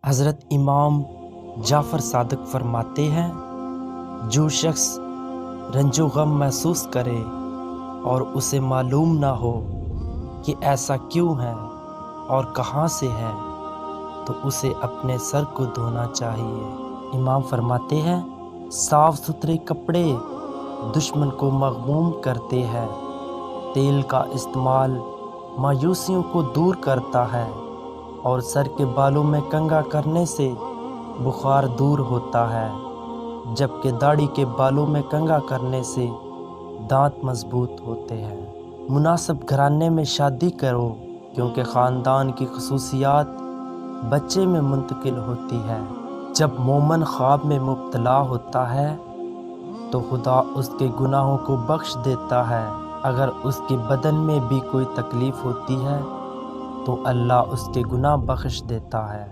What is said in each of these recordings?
حضرت امام جعفر صادق فرماتے ہیں، جو شخص رنج و غم محسوس کرے اور اسے معلوم نہ ہو کہ ایسا کیوں ہے اور کہاں سے ہے، تو اسے اپنے سر کو دھونا چاہیے۔ امام فرماتے ہیں، صاف ستھرے کپڑے دشمن کو مغموم کرتے ہیں، تیل کا استعمال مایوسیوں کو دور کرتا ہے اور سر کے بالوں میں کنگھا کرنے سے بخار دور ہوتا ہے، جبکہ داڑھی کے بالوں میں کنگھا کرنے سے دانت مضبوط ہوتے ہیں۔ مناسب گھرانے میں شادی کرو، کیونکہ خاندان کی خصوصیات بچے میں منتقل ہوتی ہے۔ جب مومن خواب میں مبتلا ہوتا ہے تو خدا اس کے گناہوں کو بخش دیتا ہے۔ اگر اس کے بدن میں بھی کوئی تکلیف ہوتی ہے تو اللہ اس کے گناہ بخش دیتا ہے۔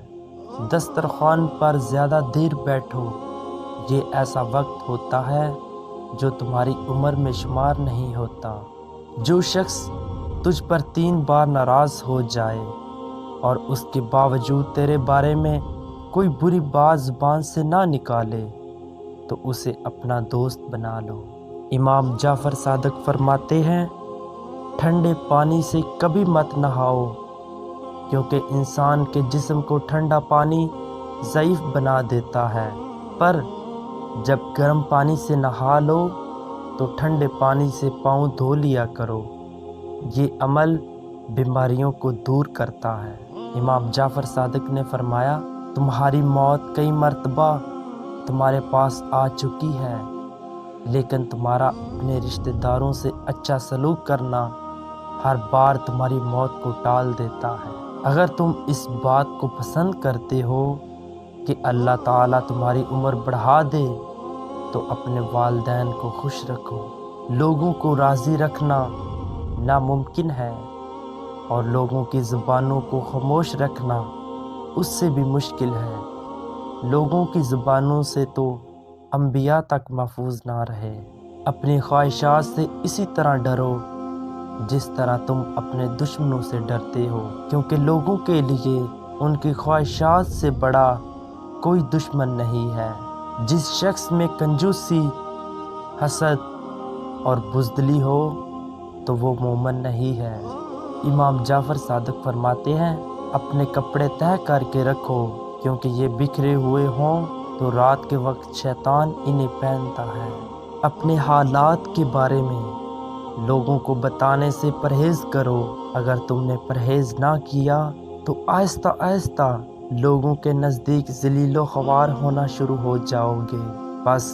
دسترخوان پر زیادہ دیر بیٹھو، یہ ایسا وقت ہوتا ہے جو تمہاری عمر میں شمار نہیں ہوتا۔ جو شخص تجھ پر 3 بار ناراض ہو جائے اور اس کے باوجود تیرے بارے میں کوئی بری بات زبان سے نہ نکالے تو اسے اپنا دوست بنا لو۔ امام جعفر صادق فرماتے ہیں، ٹھنڈے پانی سے کبھی مت نہاؤ، کیونکہ انسان کے جسم کو ٹھنڈا پانی ضعیف بنا دیتا ہے، پر جب گرم پانی سے نہا لو تو ٹھنڈے پانی سے پاؤں دھو لیا کرو، یہ عمل بیماریوں کو دور کرتا ہے۔ امام جعفر صادق نے فرمایا، تمہاری موت کئی مرتبہ تمہارے پاس آ چکی ہے، لیکن تمہارا اپنے رشتہ داروں سے اچھا سلوک کرنا ہر بار تمہاری موت کو ٹال دیتا ہے۔ اگر تم اس بات کو پسند کرتے ہو کہ اللہ تعالیٰ تمہاری عمر بڑھا دے تو اپنے والدین کو خوش رکھو۔ لوگوں کو راضی رکھنا ناممکن ہے اور لوگوں کی زبانوں کو خاموش رکھنا اس سے بھی مشکل ہے۔ لوگوں کی زبانوں سے تو انبیاء تک محفوظ نہ رہے۔ اپنی خواہشات سے اسی طرح ڈرو جس طرح تم اپنے دشمنوں سے ڈرتے ہو، کیونکہ لوگوں کے لیے ان کی خواہشات سے بڑا کوئی دشمن نہیں ہے۔ جس شخص میں کنجوسی، حسد اور بزدلی ہو تو وہ مومن نہیں ہے۔ امام جعفر صادق فرماتے ہیں، اپنے کپڑے تہہ کر کے رکھو، کیونکہ یہ بکھرے ہوئے ہوں تو رات کے وقت شیطان انہیں پہنتا ہے۔ اپنے حالات کے بارے میں لوگوں کو بتانے سے پرہیز کرو۔ اگر تم نے پرہیز نہ کیا تو آہستہ آہستہ لوگوں کے نزدیک ذلیل و خوار ہونا شروع ہو جاؤ گے۔ بس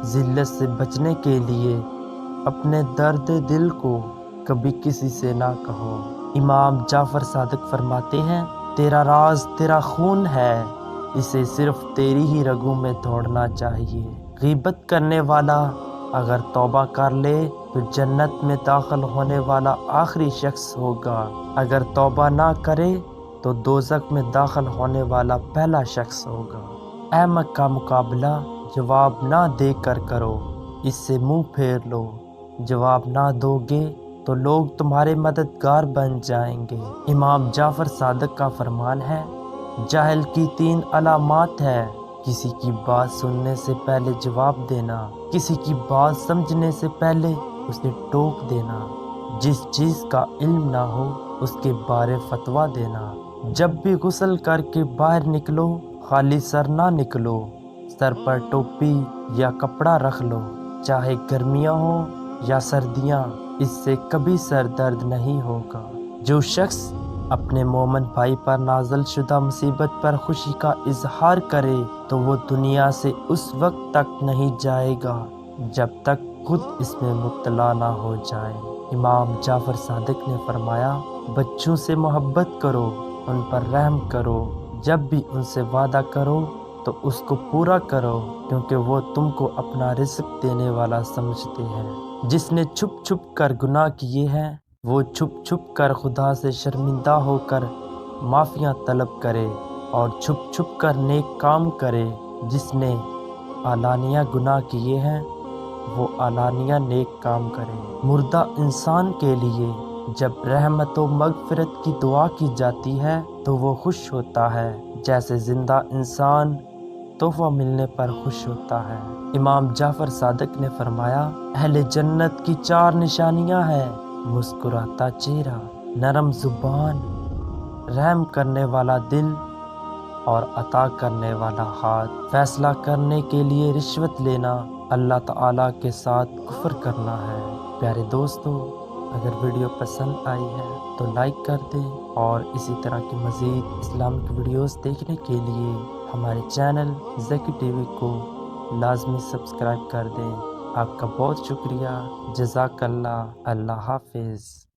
ذلت سے بچنے کے لیے اپنے درد دل کو کبھی کسی سے نہ کہو۔ امام جعفر صادق فرماتے ہیں، تیرا راز تیرا خون ہے، اسے صرف تیری ہی رگوں میں دوڑنا چاہیے۔ غیبت کرنے والا اگر توبہ کر لے تو جنت میں داخل ہونے والا آخری شخص ہوگا، اگر توبہ نہ کرے تو دوزخ میں داخل ہونے والا پہلا شخص ہوگا۔ احمق کا مقابلہ جواب نہ دے کر کرو، اس سے منہ پھیر لو۔ جواب نہ دو گے تو لوگ تمہارے مددگار بن جائیں گے۔ امام جعفر صادق کا فرمان ہے، جاہل کی 3 علامات ہے، کسی کی بات سننے سے پہلے جواب دینا، کسی کی بات سمجھنے سے پہلے اسے ٹوک دینا، جس چیز کا علم نہ ہو اس کے بارے فتویٰ دینا۔ جب بھی غسل کر کے باہر نکلو خالی سر نہ نکلو، سر پر ٹوپی یا کپڑا رکھ لو، چاہے گرمیاں ہوں یا سردیاں، اس سے کبھی سر درد نہیں ہوگا۔ جو شخص اپنے مومن بھائی پر نازل شدہ مصیبت پر خوشی کا اظہار کرے تو وہ دنیا سے اس وقت تک نہیں جائے گا جب تک خود اس میں مبتلا نہ ہو جائے۔ امام جعفر صادق نے فرمایا، بچوں سے محبت کرو، ان پر رحم کرو، جب بھی ان سے وعدہ کرو تو اس کو پورا کرو، کیونکہ وہ تم کو اپنا رزق دینے والا سمجھتے ہیں۔ جس نے چھپ چھپ کر گناہ کیے ہیں وہ چھپ چھپ کر خدا سے شرمندہ ہو کر معافیاں طلب کرے اور چھپ چھپ کر نیک کام کرے۔ جس نے علانیہ گناہ کیے ہیں وہ علانیہ نیک کام کرے۔ مردہ انسان کے لیے جب رحمت و مغفرت کی دعا کی جاتی ہے تو وہ خوش ہوتا ہے، جیسے زندہ انسان تحفہ ملنے پر خوش ہوتا ہے۔ امام جعفر صادق نے فرمایا، اہل جنت کی 4 نشانیاں ہیں: مسکراتا چہرہ، نرم زبان، رحم کرنے والا دل اور عطا کرنے والا ہاتھ۔ فیصلہ کرنے کے لیے رشوت لینا اللہ تعالیٰ کے ساتھ کفر کرنا ہے۔ پیارے دوستو، اگر ویڈیو پسند آئی ہے تو لائک کر دیں، اور اسی طرح کی مزید اسلامک ویڈیوز دیکھنے کے لیے ہمارے چینل زکی ٹی وی کو لازمی سبسکرائب کر دیں۔ آپ کا بہت شکریہ۔ جزاک اللہ۔ اللہ حافظ۔